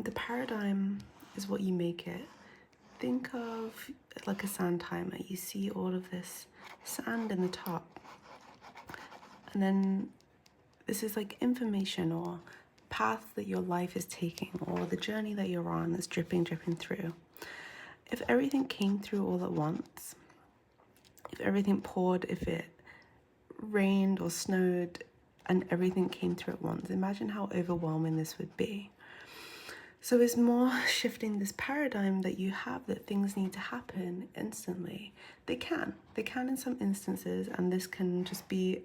The paradigm is what you make it. Think of like a sand timer. You see all of this sand in the top, and then this is like information or path that your life is taking, or the journey that you're on that's dripping through. If everything came through all at once, if everything poured, if it rained or snowed and everything came through at once, imagine how overwhelming this would be. So it's more shifting this paradigm that you have, that things need to happen instantly. They can in some instances, and this can just be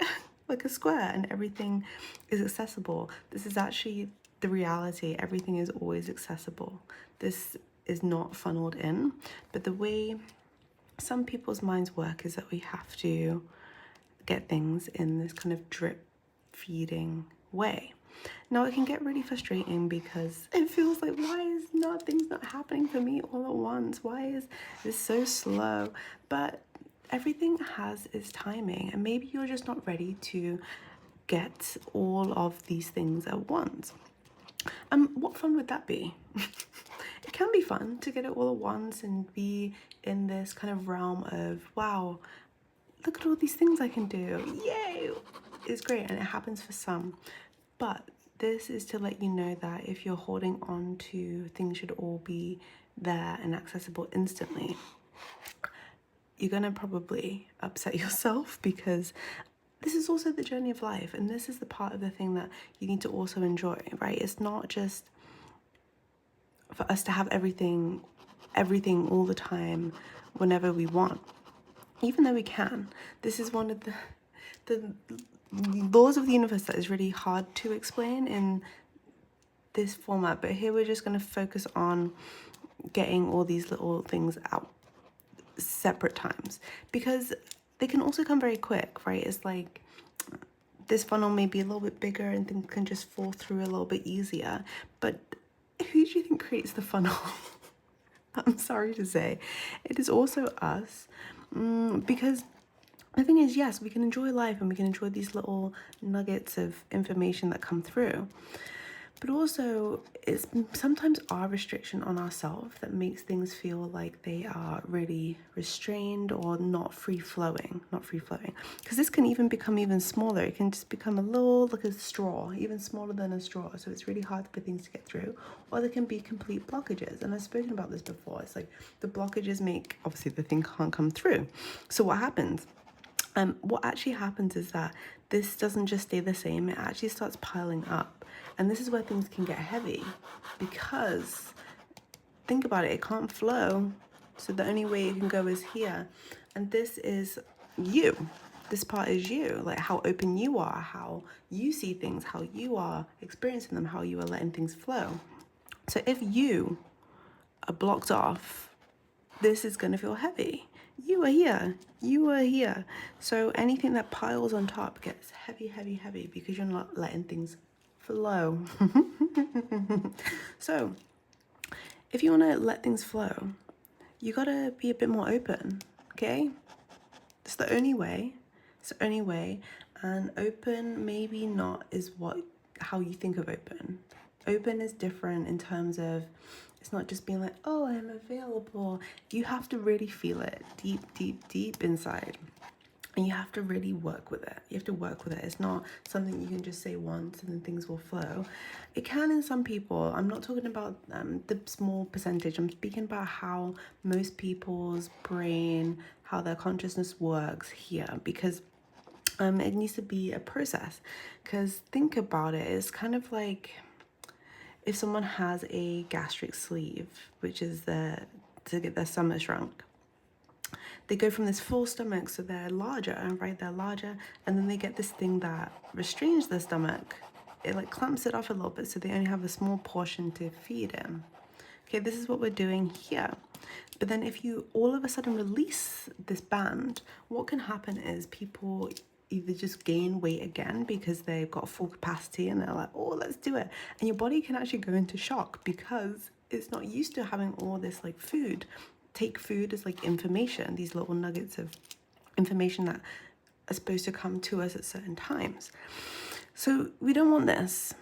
like a square and everything is accessible. This is actually the reality. Everything is always accessible. This is not funneled in, but the way some people's minds work is that we have to get things in this kind of drip feeding way. Now it can get really frustrating because it feels like, why is things not happening for me all at once? Why is this so slow? But everything has its timing, and maybe you're just not ready to get all of these things at once. What fun would that be? It can be fun to get it all at once and be in this kind of realm of, wow, look at all these things I can do. Yay! It's great, and it happens for some. But this is to let you know that if you're holding on to things should all be there and accessible instantly, you're gonna probably upset yourself, because this is also the journey of life, and this is the part of the thing that you need to also enjoy, right? It's not just for us to have everything all the time whenever we want, even though we can. This is one of the laws of the universe that is really hard to explain in this format, but here we're just going to focus on getting all these little things out separate times, because they can also come very quick, right? It's like this funnel may be a little bit bigger and things can just fall through a little bit easier, but who do you think creates the funnel? I'm sorry to say, it is also us, because the thing is, yes, we can enjoy life and we can enjoy these little nuggets of information that come through, but also it's sometimes our restriction on ourselves that makes things feel like they are really restrained or not free flowing, because this can even become even smaller. It can just become a little, like a straw, even smaller than a straw. So it's really hard for things to get through, or there can be complete blockages. And I've spoken about this before. It's like the blockages make, obviously the thing can't come through. So what happens? What actually happens is that this doesn't just stay the same, it actually starts piling up. And this is where things can get heavy, because think about it, it can't flow. So the only way it can go is here. And this is you. This part is you, like how open you are, how you see things, how you are experiencing them, how you are letting things flow. So if you are blocked off, this is going to feel heavy. You are here. So anything that piles on top gets heavy, because you're not letting things flow. So if you want to let things flow, you got to be a bit more open, okay? It's the only way. And open maybe not is how you think of open. Open is different in terms of, it's not just being like, oh, I'm available. You have to really feel it deep inside. And you have to really work with it. It's not something you can just say once and then things will flow. It can in some people. I'm not talking about the small percentage. I'm speaking about how most people's brain, how their consciousness works here, because it needs to be a process. Because think about it, it's kind of like if someone has a gastric sleeve, which is to get their stomach shrunk. They go from this full stomach, so they're larger, right? They're larger, and then they get this thing that restrains their stomach. It like clamps it off a little bit, so they only have a small portion to feed in. Okay, this is what we're doing here. But then if you all of a sudden release this band, what can happen is people either just gain weight again because they've got full capacity and they're like, oh, let's do it. And your body can actually go into shock because it's not used to having all this like food. Take food as like information, these little nuggets of information that are supposed to come to us at certain times. So we don't want this.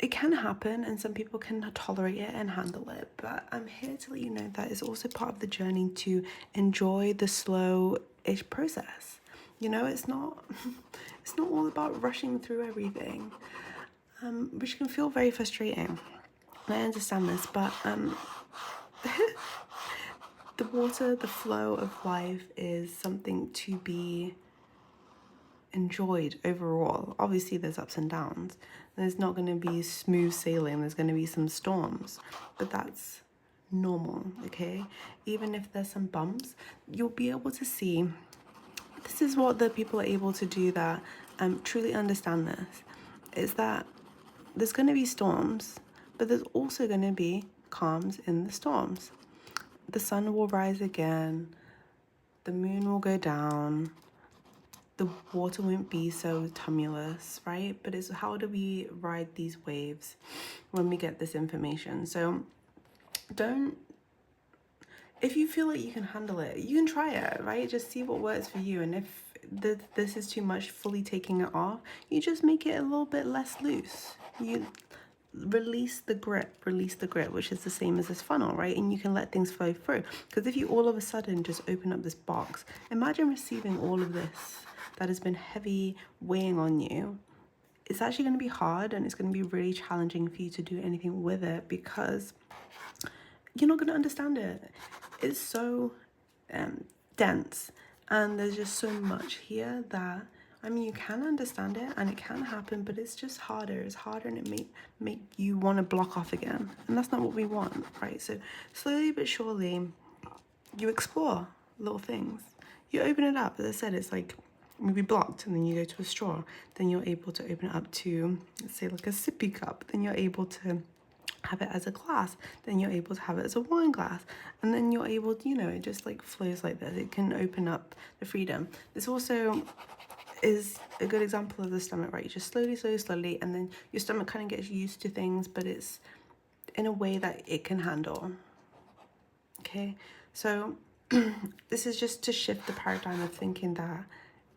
it can happen and some people can tolerate it and handle it, but I'm here to let you know that it's also part of the journey to enjoy the slow-ish process. You know, it's not it's not all about rushing through everything, which can feel very frustrating. I understand this, but the water, the flow of life is something to be enjoyed overall. Obviously, there's ups and downs. There's not going to be smooth sailing. There's going to be some storms, but that's normal, okay? Even if there's some bumps, you'll be able to see. This is what the people are able to do that truly understand this, is that there's going to be storms, but there's also going to be calms in the storms. The sun will rise again, the moon will go down, the water won't be so tumultuous, right? But it's how do we ride these waves when we get this information? So if you feel like you can handle it, you can try it, right? Just see what works for you. And if this is too much, fully taking it off, you just make it a little bit less loose. You release the grip, which is the same as this funnel, right? And you can let things flow through. Because if you all of a sudden just open up this box, imagine receiving all of this that has been heavy weighing on you. It's actually going to be hard and it's going to be really challenging for you to do anything with it because you're not going to understand it. It's so dense and there's just so much here that, I mean, you can understand it and it can happen, but it's just harder. It's harder and it may make you want to block off again. And that's not what we want, right? So slowly but surely, you explore little things. You open it up. As I said, it's like maybe blocked and then you go to a straw. Then you're able to open it up to, let's say, like a sippy cup. Then you're able to have it as a glass. Then you're able to have it as a wine glass. And then you're able to, you know, it just like flows like this. It can open up the freedom. This also is a good example of the stomach, right? You just slowly, and then your stomach kind of gets used to things, but it's in a way that it can handle. Okay, so this is just to shift the paradigm of thinking that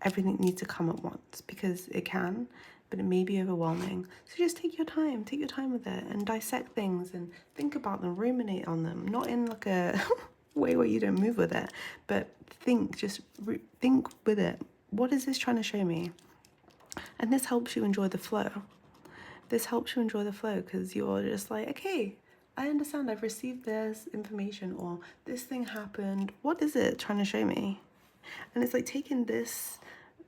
everything needs to come at once, because it can, but it may be overwhelming. So just take your time with it and dissect things and think about them, ruminate on them, not in like a way where you don't move with it, but think with it. What is this trying to show me? And this helps you enjoy the flow. Because you're just like, okay, I understand, I've received this information or this thing happened. What is it trying to show me? And it's like taking this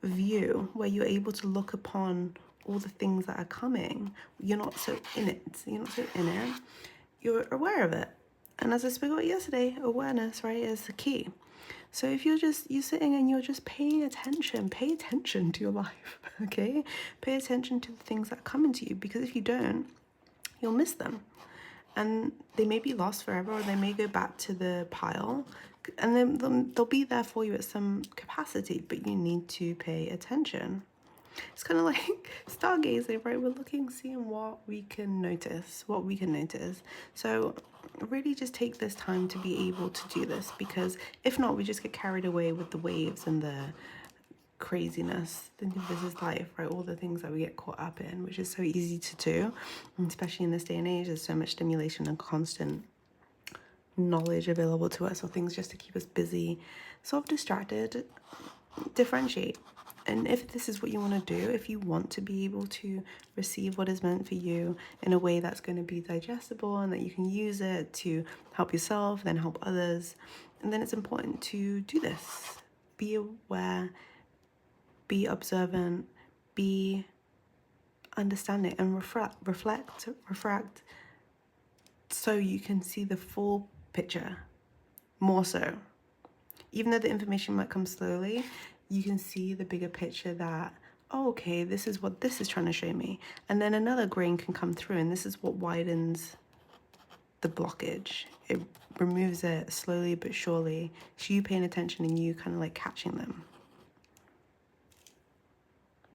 view where you're able to look upon all the things that are coming. You're not so in it. You're aware of it. And as I spoke about yesterday, awareness, right, is the key. So if you're sitting and you're just pay attention to your life, okay? Pay attention to the things that are coming to you, because if you don't, you'll miss them. And they may be lost forever, or they may go back to the pile, and then they'll be there for you at some capacity, but you need to pay attention. It's kind of like stargazing, right? We're seeing what we can notice. So really just take this time to be able to do this, because if not, we just get carried away with the waves and the craziness. Think of this as life, right? All the things that we get caught up in, which is so easy to do, and especially in this day and age. There's so much stimulation and constant knowledge available to us, or things just to keep us busy, sort of distracted. Differentiate. And if this is what you want to do, if you want to be able to receive what is meant for you in a way that's going to be digestible and that you can use it to help yourself, then help others, and then it's important to do this. Be aware, be observant, be understanding, and reflect, so you can see the full picture more so. Even though the information might come slowly, you can see the bigger picture that, oh, okay, this is what this is trying to show me. And then another grain can come through, and this is what widens the blockage. It removes it slowly but surely. It's you paying attention and you kind of like catching them.